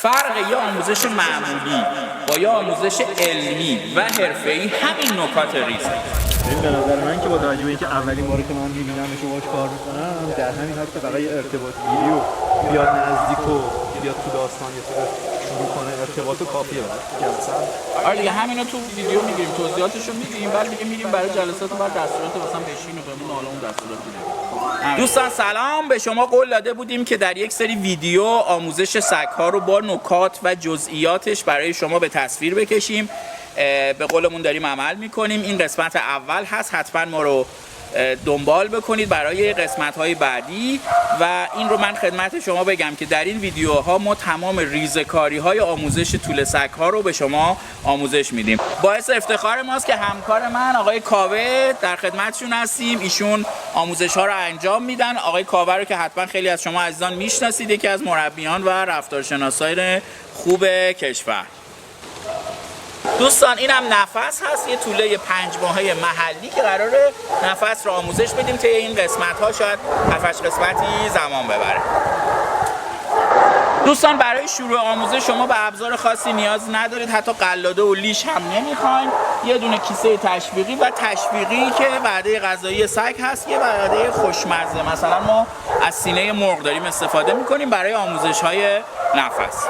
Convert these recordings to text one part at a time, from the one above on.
فرق یه آموزش معمولی با یه آموزش علمی و حرفه‌ای همین نکات ریز. این به نظر من که با توجه به اینکه اولین باره که من می‌بینمش و باهاش کار می‌کنم، در همین حد که فقط یه ارتباط گیری و بیاد نزدیک و بیاد تو داستان یه شروع کنه ارتباط کافیه جلسه. آره دیگه همینو تو ویدیو میگیریم، توضیحاتشو میگیم، بعد دیگه میریم برای جلسات بعد دستورات مثلا بشین و بهمون حالا اون دستورات میدیم. دوستان سلام، به شما قول داده بودیم که در یک سری ویدیو آموزش سگ‌ها رو با نکات و جزئیاتش برای شما به تصویر بکشیم. به قولمون داریم عمل میکنیم. این قسمت اول هست، حتما ما رو دنبال بکنید برای قسمت‌های بعدی. و این رو من خدمت شما بگم که در این ویدیوها ما تمام ریزه‌کاری‌های آموزش توله سگ‌ها رو به شما آموزش میدیم. باعث افتخار ماست که همکار من آقای کاوه در خدمتشون هستیم. ایشون آموزش‌ها رو انجام میدن. آقای کاوه رو که حتما خیلی از شما عزیزان میشناسید، یکی از مربیان و رفتارشناسان خوب کشور. دوستان اینم نفس هست، یه توله 5 ماهه محلی که قراره نفس رو آموزش بدیم. طی این قسمت ها شاید 7-8 قسمتی زمان ببره. دوستان برای شروع آموزش شما به ابزار خاصی نیاز ندارید، حتی قلاده و لیش هم نمیخواین. یه دونه کیسه تشویقی و تشویقی که وعده غذایی سگ هست، یه وعده خوشمزه. مثلا ما از سینه مرغ داریم استفاده میکنیم برای آموزش های نفس.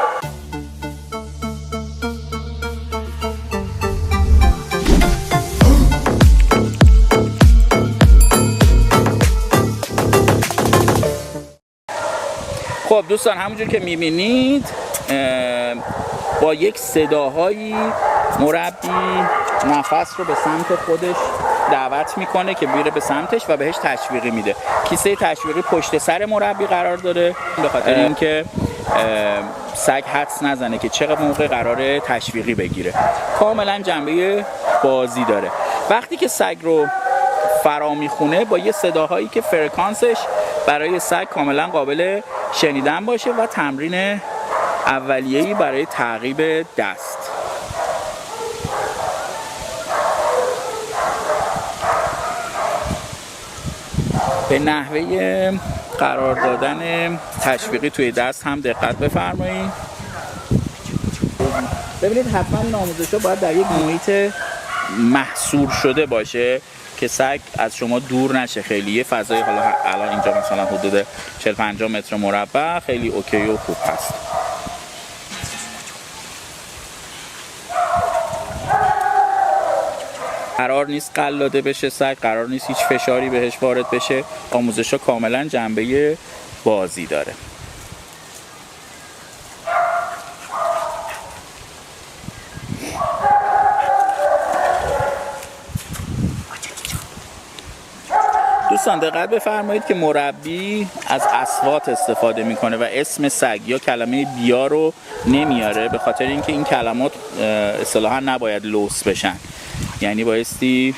خب دوستان همونجور که میبینید با یک صداهایی مربی نفس رو به سمت خودش دعوت میکنه که بیره به سمتش و بهش تشویقی میده. کیسه تشویقی پشت سر مربی قرار داره به خاطر اینکه سگ حدس نزنه که چقدر موقع قراره تشویقی بگیره. کاملا جنبه بازی داره. وقتی که سگ رو فرا میخونه با یه صداهایی که فرکانسش برای سگ کاملا قابل شنیدن باشه و تمرین اولیه‌ای برای تعقیب دست. به نحوه قرار دادن تشویقی توی دست هم دقت بفرمایید. ببینید حتما این آموزش‌ها باید در یک محیط محصور شده باشه که سگ از شما دور نشه خیلی. یه فضای حالا الان اینجا مثلا حدود 40-50 متر مربع خیلی اوکی و خوب هست. قرار نیست قلاده بشه سگ، قرار نیست هیچ فشاری بهش وارد بشه. آموزش‌ها کاملا جنبه بازی داره. دوستان دقت بفرمایید که مربی از اصوات استفاده میکنه و اسم سگ یا کلمه بیا رو نمیاره، به خاطر اینکه این کلمات اصطلاحاً نباید لوث بشن. یعنی بایستی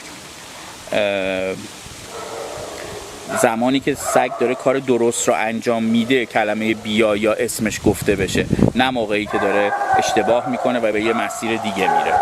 زمانی که سگ داره کار درست رو انجام میده کلمه بیا یا اسمش گفته بشه، نه موقعی که داره اشتباه میکنه و به یه مسیر دیگه میره.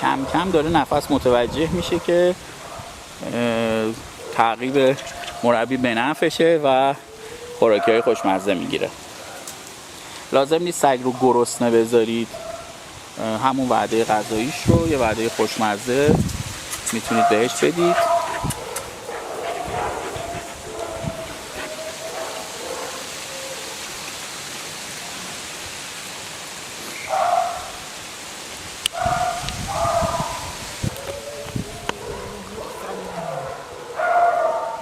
کم کم داره نفس متوجه میشه که تعقیب مربی به نفعشه و خوراکی‌های خوشمزه میگیره. لازم نیست سگ رو گرسنه بذارید، همون وعده غذاییش رو یه وعده خوشمزه میتونید بهش بدید.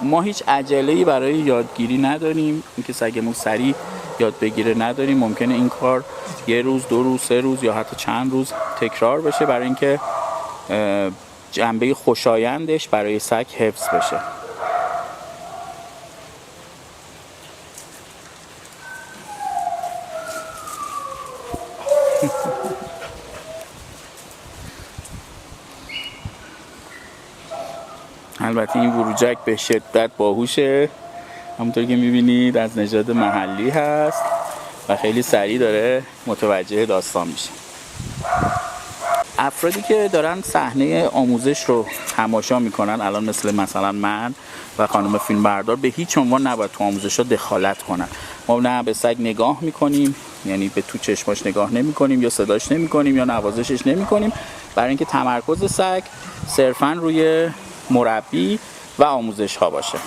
ما هیچ عجله‌ای برای یادگیری نداریم، اینکه سگمون سریع یاد بگیره نداریم. ممکنه این کار 1 روز، 2 روز، 3 روز یا حتی چند روز تکرار بشه برای اینکه جنبه خوشایندش برای سگ حفظ بشه. البته این وروجک به شدت باهوشه همونطور که میبینید از نژاد محلی هست و خیلی سریع داره متوجه داستان میشه. افرادی که دارن صحنه آموزش رو تماشا میکنن الان مثلا من و خانم فیلمبردار به هیچ عنوان نباید تو آموزش ها دخالت کنن. ما نه به سگ نگاه میکنیم، یعنی به تو چشماش نگاه نمیکنیم یا صداش نمیکنیم یا نوازشش نمیکنیم، برای اینکه تمرکز سگ صرفا روی مربی و آموزش ها باشه.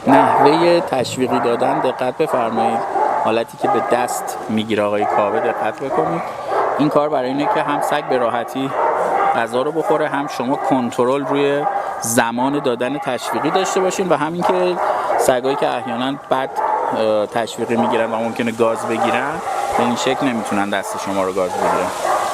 نحوه تشویقی دادن دقت بفرمایید. حالتی که به دست میگیره آقای کاوه دقت بکنید. این کار برای اینه که هم سگ به راحتی غذا رو بخوره، هم شما کنترل روی زمان دادن تشویقی داشته باشین و همین که سگایی که احیانا بعد تشویقی میگیرن و ممکنه گاز بگیرن به این شکل نمیتونن دست شما رو گاز بگیرن.